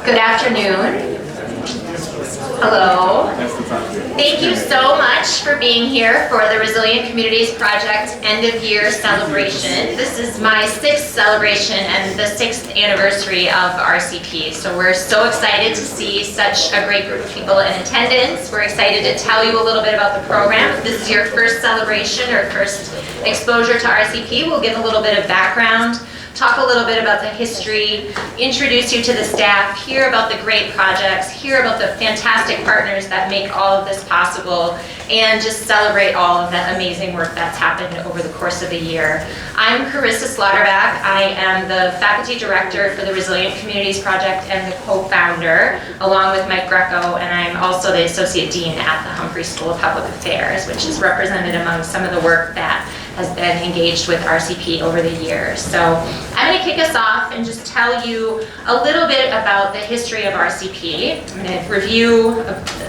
Good afternoon. Hello. Thank you so much for being here for the Resilient Communities Project End-of-Year Celebration. This is my 6th celebration and the 6th anniversary of RCP. So we're so excited to see such a great group of people in attendance. We're excited to tell you a little bit about the program. If this is your first celebration or first exposure to RCP, we'll give a little bit of background, talk a little bit about the history, introduce you to the staff, hear about the great projects, hear about the fantastic partners that make all of this possible, and just celebrate all of that amazing work that's happened over the course of the year. I'm Carissa Slotterback. I am the Faculty Director for the Resilient Communities Project and the co-founder, along with Mike Greco, and I'm also the Associate Dean at the Humphrey School of Public Affairs, which is represented among some of the work that has been engaged with RCP over the years. So I'm going to kick us off and just tell you a little bit about the history of RCP. I'm going to review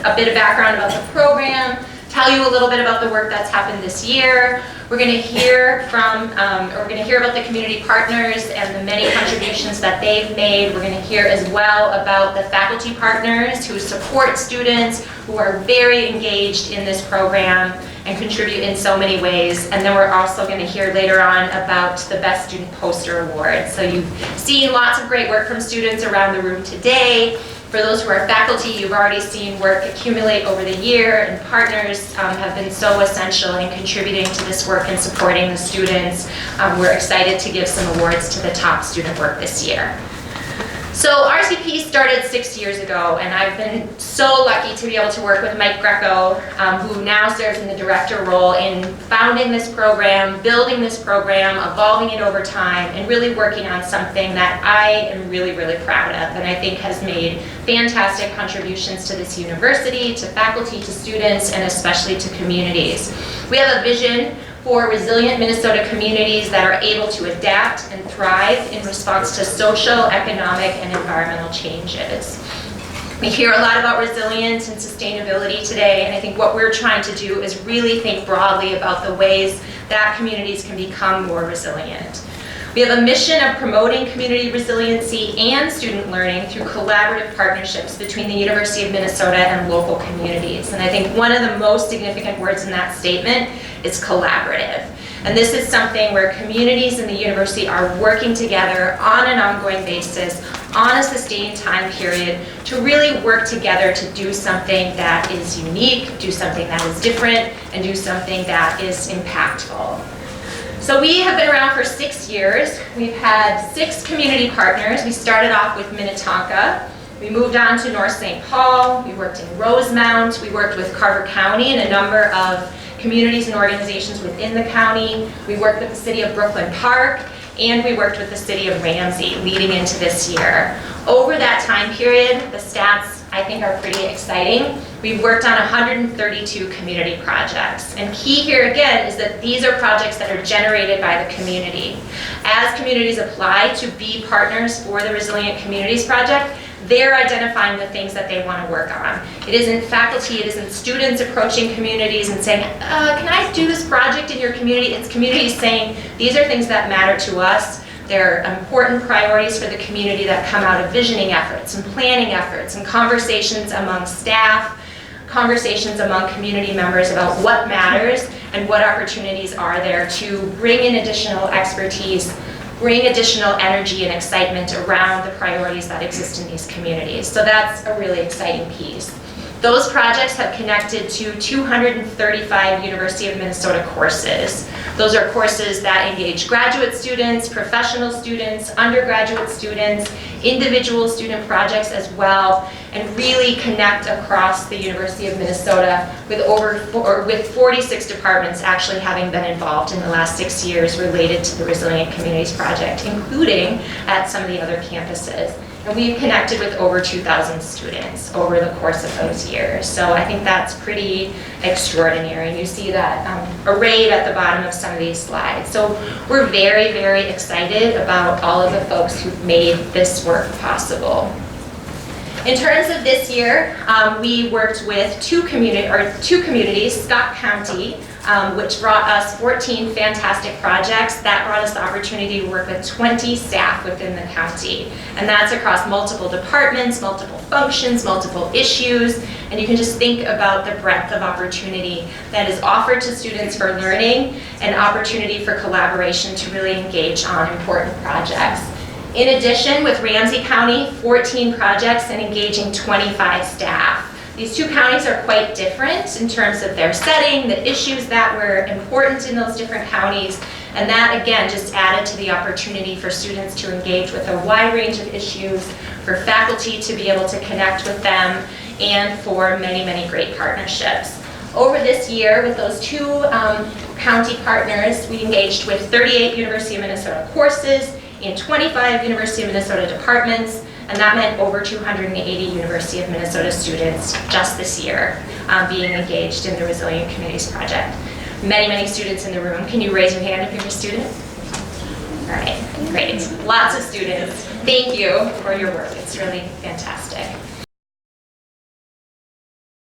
a bit of background about the program, tell you a little bit about the work that's happened this year. We're going to hear from, we're going to hear about the community partners and the many contributions that they've made. We're going to hear as well about the faculty partners who support students, who are very engaged in this program and contribute in so many ways. And then we're also going to hear later on about the Best Student Poster Award. So you've seen lots of great work from students around the room today. For those who are faculty, you've already seen work accumulate over the year, and partners have been so essential in contributing to this work and supporting the students. We're excited to give some awards to the top student work this year. So RCP started 6 years ago, and I've been so lucky to be able to work with Mike Greco, who now serves in the director role in founding this program, building this program, evolving it over time, and really working on something that I am really, really proud of, and I think has made fantastic contributions to this university, to faculty, to students, and especially to communities. We have a vision for resilient Minnesota communities that are able to adapt and thrive in response to social, economic, and environmental changes. We hear a lot about resilience and sustainability today, and I think what we're trying to do is really think broadly about the ways that communities can become more resilient. We have a mission of promoting community resiliency and student learning through collaborative partnerships between the University of Minnesota and local communities. And I think one of the most significant words in that statement is collaborative. And this is something where communities and the university are working together on an ongoing basis, on a sustained time period, to really work together to do something that is unique, do something that is different, and do something that is impactful. So we have been around for 6 years. We've had 6 community partners. We started off with Minnetonka. We moved on to North St. Paul. We worked in Rosemount. We worked with Carver County and a number of communities and organizations within the county. We worked with the city of Brooklyn Park, and we worked with the city of Ramsey leading into this year. Over that time period, the stats I think are pretty exciting. We've worked on 132 community projects. And key here again is that these are projects that are generated by the community. As communities apply to be partners for the Resilient Communities Project, they're identifying the things that they want to work on. It isn't faculty, it isn't students approaching communities and saying, can I do this project in your community? It's communities saying, these are things that matter to us. They're important priorities for the community that come out of visioning efforts and planning efforts and conversations among staff, conversations among community members about what matters and what opportunities are there to bring in additional expertise, bring additional energy and excitement around the priorities that exist in these communities. So that's a really exciting piece. Those projects have connected to 235 University of Minnesota courses. Those are courses that engage graduate students, professional students, undergraduate students, individual student projects as well, and really connect across the University of Minnesota with 46 departments actually having been involved in the last 6 years related to the Resilient Communities Project, including at some of the other campuses. And we've connected with over 2,000 students over the course of those years. So I think that's pretty extraordinary. You see that arrayed at the bottom of some of these slides. So we're very, very excited about all of the folks who've made this work possible. In terms of this year, we worked with two communities, Scott County, which brought us 14 fantastic projects. That brought us the opportunity to work with 20 staff within the county. And that's across multiple departments, multiple functions, multiple issues. And you can just think about the breadth of opportunity that is offered to students for learning and opportunity for collaboration to really engage on important projects. In addition, with Ramsey County, 14 projects and engaging 25 staff. These two counties are quite different in terms of their setting, the issues that were important in those different counties, and that again just added to the opportunity for students to engage with a wide range of issues, for faculty to be able to connect with them, and for many, many great partnerships. Over this year, with those two county partners, we engaged with 38 University of Minnesota courses in 25 University of Minnesota departments, and that meant over 280 University of Minnesota students just this year being engaged in the Resilient Communities Project. Many, many students in the room. Can you raise your hand if you're a student? All right, great. Lots of students. Thank you for your work. It's really fantastic.